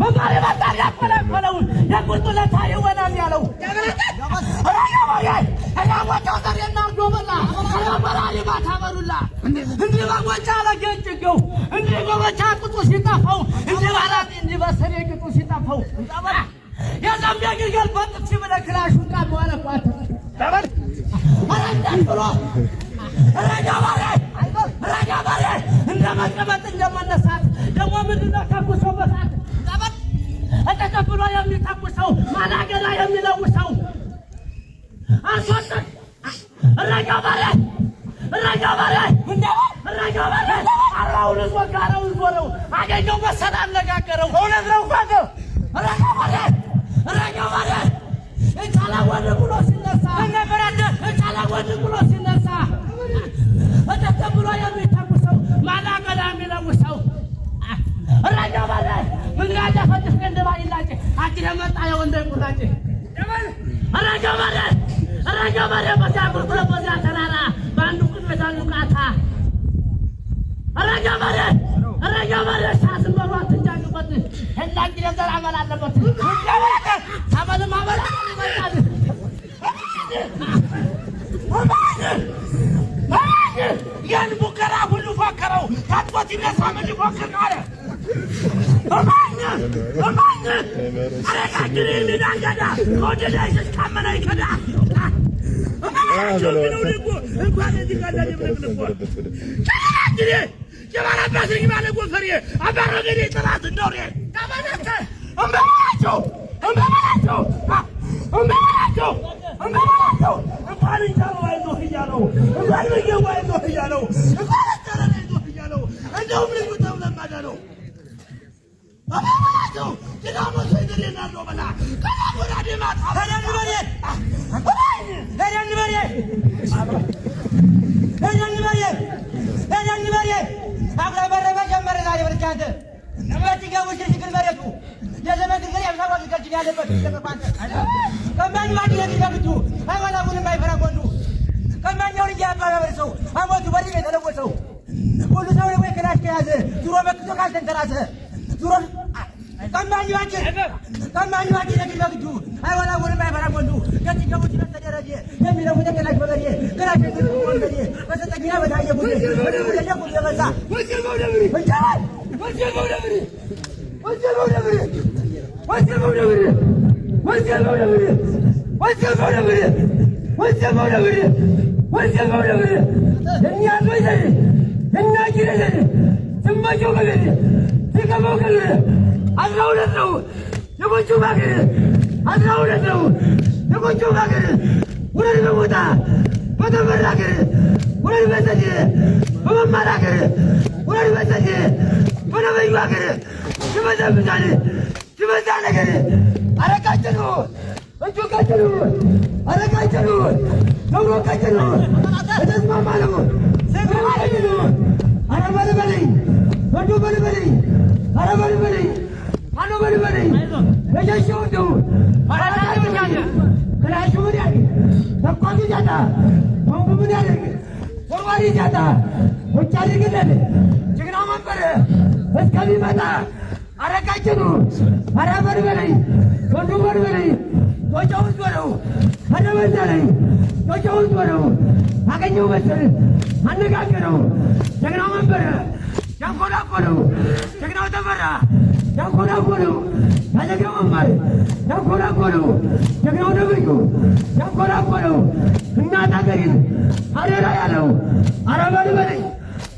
በማሪ ባታር ያቆላቆለው የቁርጡለት አይወናል ያለው አያዋጣው ዘሬና ዶበላ አማራሪ ባታበሩላ እንዴ ባጎቻ ለገጭገው እንዴ ጎበቻ ቁጡ ሲጣፈው እንዴ ባራት እንዴ በሰሬ ቁጡ ሲጣፈው ያዛምቢያ ግልገል በጥፍ ሲመለክላሹ ቃል በኋላ ቋት ተበል አራንዳፍሮ ረጋባሬ እንደመቀመጥ እንደመነሳት ደግሞ ምንድነው ተኩሶ በሳት ተበል ተቀብሎ የሚተኩሰው ማላገላ የሚለውሰው አንሶት ረጋባሬ እንደው ረጋባሬ አራውን ወጋራው ዞረው አገኘው በሰላም አነጋገረው እውነት ነው ፋገ ረጋባሬ እንታላ ወደ ብሎ ሲነሳ እንደበራደ እንታላ ወደ ብሎ ሲነሳ ተቀብሎ የሚተኩሰው ማላገላ የሚለውሰው ረጋባሬ ምን ጋር ተፈጥፍ እንደባይላጭ አጅረመጣ የወንደ ቁራጭ ረጋባሬ በዛጉር በዛ ተራራ ባንዱ ቁጥበታን ቃታ ረጋባሬ ሳስን በሯት እንጃግበት እንላንጂ ነበር አመል አለበት አመል ማመል ይመጣል ያን ሙከራ ሁሉ ፎከረው ታጥቦት ይነሳ ምን ሊፎክር አለ እማኝ አረጋግሪ ሚዳንገዳ ወደዳይስ ካመና ይከዳ እንኳን እዚህ ቀላል ይብለብልቆ አረጋግሪ የባላባስ ይባለ ጎፈሬ አባረገዴ ጥራት እንደውሬ ታባነከ እምበላቸው እንኳን እንጃው አይዞህ እያለው እንኳን በየው አይዞህ እያለው እንኳን ተረነ አይዞህ እያለው እንደውም ልዩ ተብለማዳ ነው አባባቸው ዲናሞ ሰይደና ነው በላ ከናቦራ ደማታ ሄደን በሬ አብራ በረባ ጀመረ ዛሬ ወርካንተ ነበት ይገቡሽ ይግል መሬቱ የዘመን ግል ያብሳው ግልጭ ያለበት ተቀባንተ ከማን ማዲ ለሚገብቱ አይዋላ ሁሉም አይፈራ ወንዱ ከማኛው ልጅ ያባረሰው አሞቱ በሪ የተለወሰው ሁሉ ሰው ወይ ክላሽ ከያዘ ዙሮ መክቶ ካልተንተራሰ ዙሮ ከማኝ ባንቺ ለሚገብቱ አይዋላ ሁሉም አይፈራ ወንዱ ከዚህ ገቡት ተደረጀ የሚለው ተከላሽ በበሬ ክላሽ ወንደየ በሰጠኛ በታየ ጉዴ ወደ ጉዴ በዛ ወጀበው ደብሪ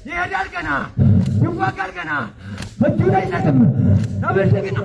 ይሄዳል ገና ይዋጋል ገና እጁ ላይ ነጥም ተበልተግና